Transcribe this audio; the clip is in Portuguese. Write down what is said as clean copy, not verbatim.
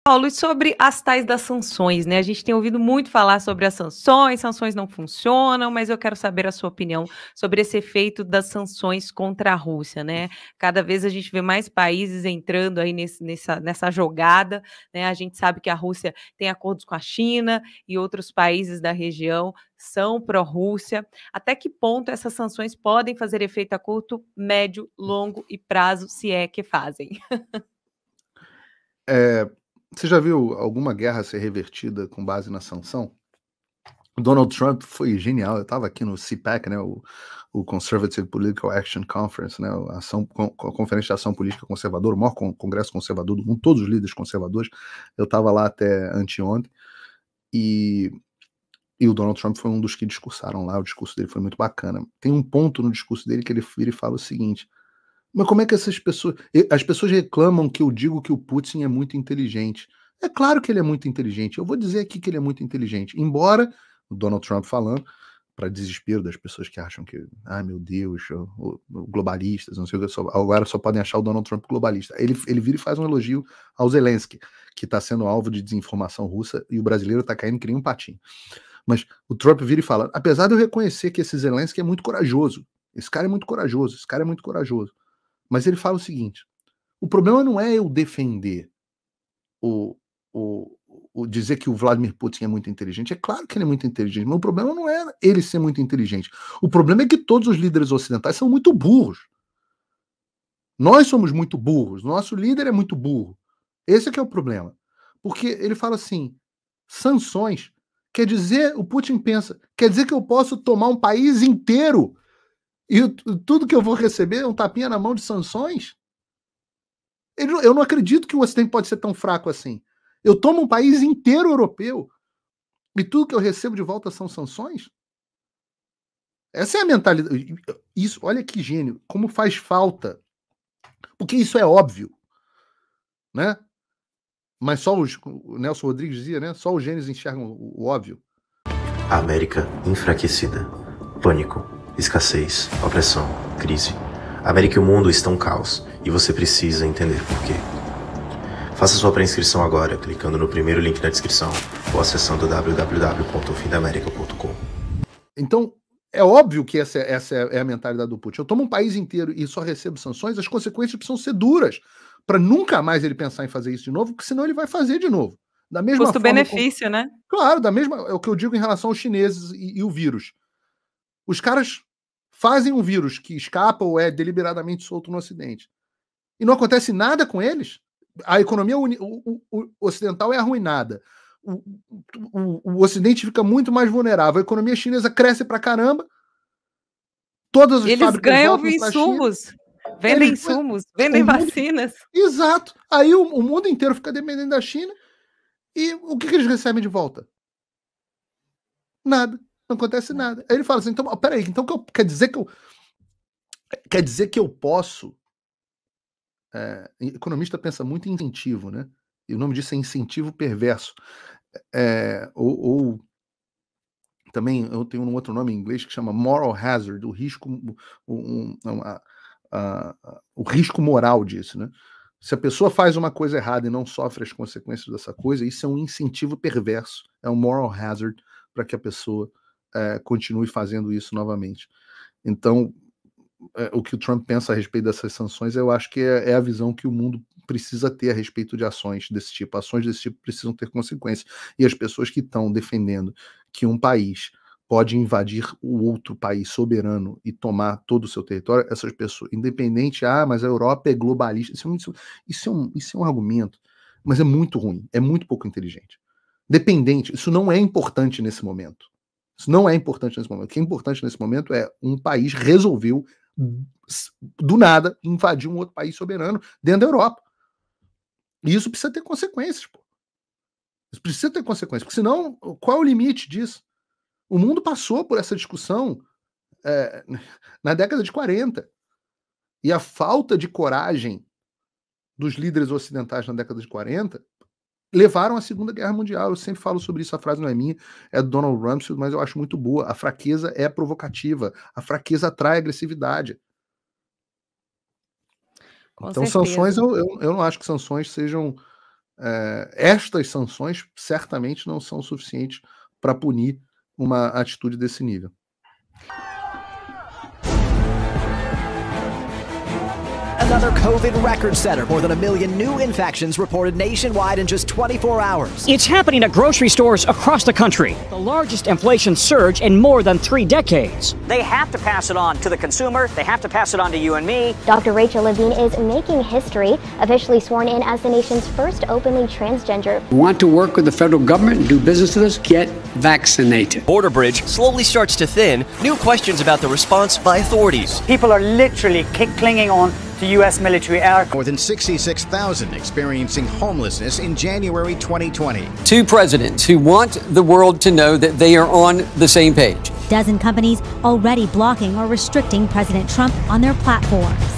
Paulo, e sobre as tais das sanções, né? A gente tem ouvido muito falar sobre as sanções não funcionam, mas eu quero saber a sua opinião sobre esse efeito das sanções contra a Rússia, né? Cada vez a gente vê mais países entrando aí nessa jogada, né? A gente sabe que a Rússia tem acordos com a China e outros países da região são pró-Rússia. Até que ponto essas sanções podem fazer efeito a curto, médio, longo e prazo, se é que fazem? Você já viu alguma guerra ser revertida com base na sanção? O Donald Trump foi genial. Eu estava aqui no CPAC, né, o Conservative Political Action Conference, né, a Conferência de Ação Política Conservadora, o maior congresso conservador do mundo, todos os líderes conservadores. Eu estava lá até anteontem e o Donald Trump foi um dos que discursaram lá. O discurso dele foi muito bacana. Tem um ponto no discurso dele que ele vira e fala o seguinte: mas como é que as pessoas reclamam que eu digo que o Putin é muito inteligente? É claro que ele é muito inteligente. Eu vou dizer aqui que ele é muito inteligente. Embora, o Donald Trump falando, para desespero das pessoas que acham que, meu Deus, globalistas, não sei o que, agora só podem achar o Donald Trump globalista. Ele vira e faz um elogio ao Zelensky, que está sendo alvo de desinformação russa, e o brasileiro está caindo que nem um patinho. Mas o Trump vira e fala: apesar de eu reconhecer que esse Zelensky é muito corajoso, esse cara é muito corajoso, esse cara é muito corajoso. Mas ele fala o seguinte: o problema não é eu defender o dizer que o Vladimir Putin é muito inteligente. É claro que ele é muito inteligente, mas o problema não é ele ser muito inteligente. O problema é que todos os líderes ocidentais são muito burros. Nós somos muito burros. Nosso líder é muito burro. Esse é que é o problema. Porque ele fala assim: sanções. Quer dizer, o Putin pensa, quer dizer que eu posso tomar um país inteiro e tudo que eu vou receber é um tapinha na mão de sanções? Eu não acredito que o Ocidente pode ser tão fraco assim. Eu tomo um país inteiro europeu e tudo que eu recebo de volta são sanções? Essa é a mentalidade. Isso, olha que gênio, como faz falta. Porque isso é óbvio, né? Mas só o Nelson Rodrigues dizia, né? Só os gênios enxergam o óbvio. A América enfraquecida. Pânico, escassez, opressão, crise. A América e o mundo estão um caos e você precisa entender por quê. Faça sua pré-inscrição agora, clicando no primeiro link na descrição ou acessando www.findamerica.com. Então, é óbvio que essa é a mentalidade do Putin. Eu tomo um país inteiro e só recebo sanções, as consequências precisam ser duras para nunca mais ele pensar em fazer isso de novo, porque senão ele vai fazer de novo. Da mesma forma, custo-benefício, né? Claro, é o que eu digo em relação aos chineses e o vírus. Os caras fazem um vírus que escapa ou é deliberadamente solto no Ocidente. E não acontece nada com eles. A economia ocidental é arruinada. O Ocidente fica muito mais vulnerável. A economia chinesa cresce pra caramba. Todas as fábricas ganham voltam pra China. insumos, vendem insumos, vendem vacinas. Exato. Aí o mundo inteiro fica dependendo da China. E o que eles recebem de volta? Nada. Não acontece nada. Aí ele fala assim: então, peraí, então quer dizer que eu posso. Economista pensa muito em incentivo, né? E o nome disso é incentivo perverso. Ou também eu tenho um outro nome em inglês que chama moral hazard, o risco, o risco moral disso, né? Se a pessoa faz uma coisa errada e não sofre as consequências dessa coisa, isso é um incentivo perverso, é um moral hazard para que a pessoa continue fazendo isso novamente. Então, o que o Trump pensa a respeito dessas sanções, eu acho que é a visão que o mundo precisa ter a respeito de ações desse tipo. Ações desse tipo precisam ter consequências. E as pessoas que estão defendendo que um país pode invadir o outro país soberano e tomar todo o seu território, essas pessoas, independente, mas a Europa é globalista, isso é um argumento, mas é muito ruim, é muito pouco inteligente. Dependente, isso não é importante nesse momento. Isso não é importante nesse momento. O que é importante nesse momento é um país resolveu do nada invadir um outro país soberano dentro da Europa. E isso precisa ter consequências, pô. Isso precisa ter consequências, porque senão, qual é o limite disso? O mundo passou por essa discussão na década de 40. E a falta de coragem dos líderes ocidentais na década de 40 levaram à Segunda Guerra Mundial. Eu sempre falo sobre isso, a frase não é minha, é do Donald Rumsfeld, mas eu acho muito boa. A fraqueza é provocativa, a fraqueza atrai agressividade. Com então, certeza. sanções, eu não acho que sanções sejam estas sanções certamente não são suficientes para punir uma atitude desse nível. Another COVID record setter. More than 1 million new infections reported nationwide in just 24 hours. It's happening at grocery stores across the country. The largest inflation surge in more than 3 decades. They have to pass it on to the consumer. They have to pass it on to you and me. Dr. Rachel Levine is making history, officially sworn in as the nation's first openly transgender. Want to work with the federal government and do business with us? Get vaccinated. Border bridge slowly starts to thin. New questions about the response by authorities. People are literally clinging on to U.S. military air. More than 66,000 experiencing homelessness in January 2020. 2 presidents who want the world to know that they are on the same page. Dozen companies already blocking or restricting President Trump on their platforms.